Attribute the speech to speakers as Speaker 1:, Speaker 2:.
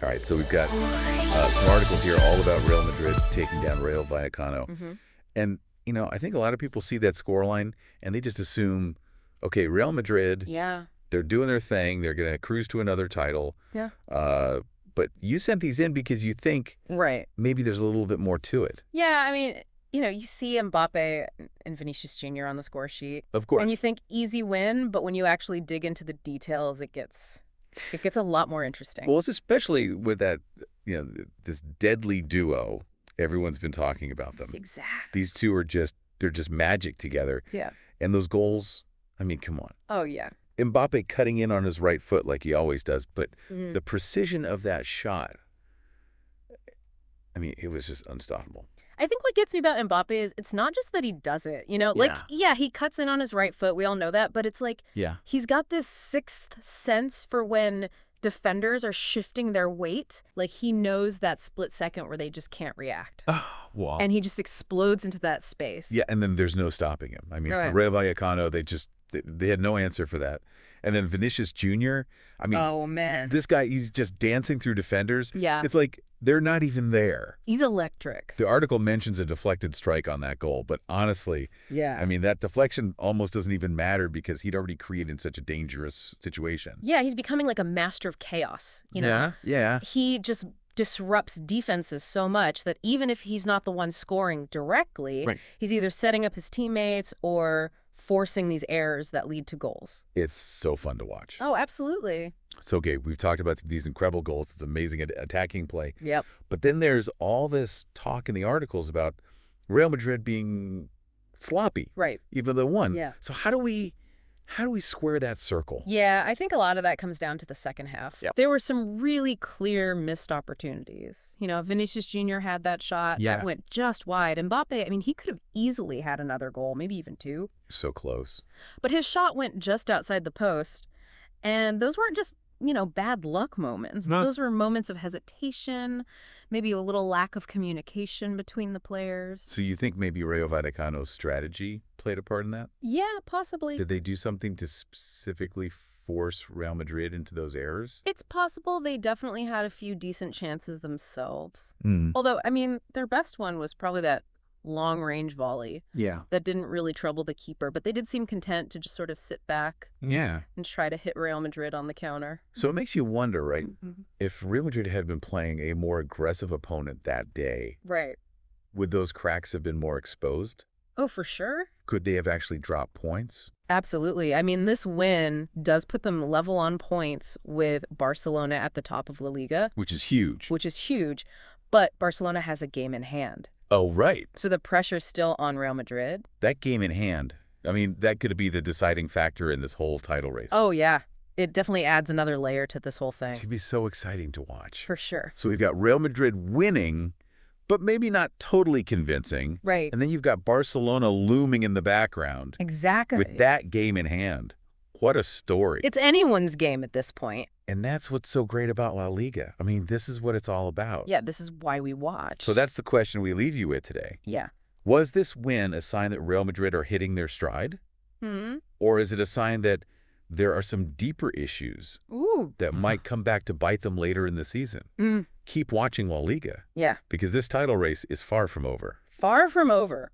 Speaker 1: All right, so we've got some articles here all about Real Madrid taking down Rayo Vallecano. And, I think a lot of people see that scoreline and they just assume, okay, Real Madrid, they're doing their thing. They're going to cruise to another title.
Speaker 2: Yeah.
Speaker 1: But you sent these in because you think maybe there's a little bit more to it.
Speaker 2: Yeah, I mean, you see Mbappe and Vinicius Jr. on the score sheet.
Speaker 1: Of course.
Speaker 2: And you think easy win, but when you actually dig into the details, it gets a lot more interesting.
Speaker 1: Well, it's especially with that, this deadly duo. Everyone's been talking about them.
Speaker 2: Exactly.
Speaker 1: These two are they're just magic together.
Speaker 2: Yeah.
Speaker 1: And those goals, I mean, come on.
Speaker 2: Oh, yeah.
Speaker 1: Mbappe cutting in on his right foot like he always does, but the precision of that shot, I mean, it was just unstoppable.
Speaker 2: I think what gets me about Mbappe is it's not just that he does it, he cuts in on his right foot. We all know that, but it's like he's got this sixth sense for when defenders are shifting their weight. Like he knows that split second where they just can't react.
Speaker 1: Oh, wow.
Speaker 2: And he just explodes into that space.
Speaker 1: Yeah, and then there's no stopping him. I mean, Rayo Vallecano, they had no answer for that. And then Vinicius Jr., I mean,
Speaker 2: oh, man.
Speaker 1: This guy, he's just dancing through defenders.
Speaker 2: Yeah.
Speaker 1: It's like they're not even there.
Speaker 2: He's electric.
Speaker 1: The article mentions a deflected strike on that goal, but honestly, I mean, that deflection almost doesn't even matter because he'd already created such a dangerous situation.
Speaker 2: Yeah, he's becoming like a master of chaos,
Speaker 1: Yeah.
Speaker 2: He just disrupts defenses so much that even if he's not the one scoring directly, he's either setting up his teammates or forcing these errors that lead to goals.
Speaker 1: It's so fun to watch.
Speaker 2: Oh, absolutely.
Speaker 1: So, okay, we've talked about these incredible goals. It's amazing attacking play.
Speaker 2: Yep.
Speaker 1: But then there's all this talk in the articles about Real Madrid being sloppy.
Speaker 2: Right.
Speaker 1: Even though they won.
Speaker 2: Yeah.
Speaker 1: So how do we square that circle?
Speaker 2: Yeah, I think a lot of that comes down to the second half.
Speaker 1: Yep.
Speaker 2: There were some really clear missed opportunities. Vinicius Jr. had that shot that went just wide. Mbappe, I mean, he could have easily had another goal, maybe even two.
Speaker 1: So close.
Speaker 2: But his shot went just outside the post. And those weren't just, bad luck moments.
Speaker 1: No.
Speaker 2: Those were moments of hesitation, maybe a little lack of communication between the players.
Speaker 1: So you think maybe Rayo Vallecano's strategy played a part in that?
Speaker 2: Yeah, possibly.
Speaker 1: Did they do something to specifically force Real Madrid into those errors?
Speaker 2: It's possible. They definitely had a few decent chances themselves.
Speaker 1: Mm.
Speaker 2: Although, I mean, their best one was probably that long-range volley.
Speaker 1: Yeah.
Speaker 2: That didn't really trouble the keeper, but they did seem content to just sort of sit back and try to hit Real Madrid on the counter.
Speaker 1: So it makes you wonder, right? If Real Madrid had been playing a more aggressive opponent that day, would those cracks have been more exposed?
Speaker 2: Oh, for sure.
Speaker 1: Could they have actually dropped points?
Speaker 2: Absolutely. I mean, this win does put them level on points with Barcelona at the top of La Liga.
Speaker 1: Which is huge.
Speaker 2: But Barcelona has a game in hand.
Speaker 1: Oh, right.
Speaker 2: So the pressure's still on Real Madrid.
Speaker 1: That game in hand, I mean, that could be the deciding factor in this whole title race.
Speaker 2: Oh, yeah. It definitely adds another layer to this whole thing.
Speaker 1: It's going to be so exciting to watch.
Speaker 2: For sure.
Speaker 1: So we've got Real Madrid winning, but maybe not totally convincing.
Speaker 2: Right.
Speaker 1: And then you've got Barcelona looming in the background.
Speaker 2: Exactly.
Speaker 1: With that game in hand. What a story.
Speaker 2: It's anyone's game at this point.
Speaker 1: And that's what's so great about La Liga. I mean, this is what it's all about.
Speaker 2: Yeah, this is why we watch.
Speaker 1: So that's the question we leave you with today.
Speaker 2: Yeah.
Speaker 1: Was this win a sign that Real Madrid are hitting their stride? Or is it a sign that there are some deeper issues that might come back to bite them later in the season? Keep watching La Liga.
Speaker 2: Yeah.
Speaker 1: Because this title race is far from over.
Speaker 2: Far from over.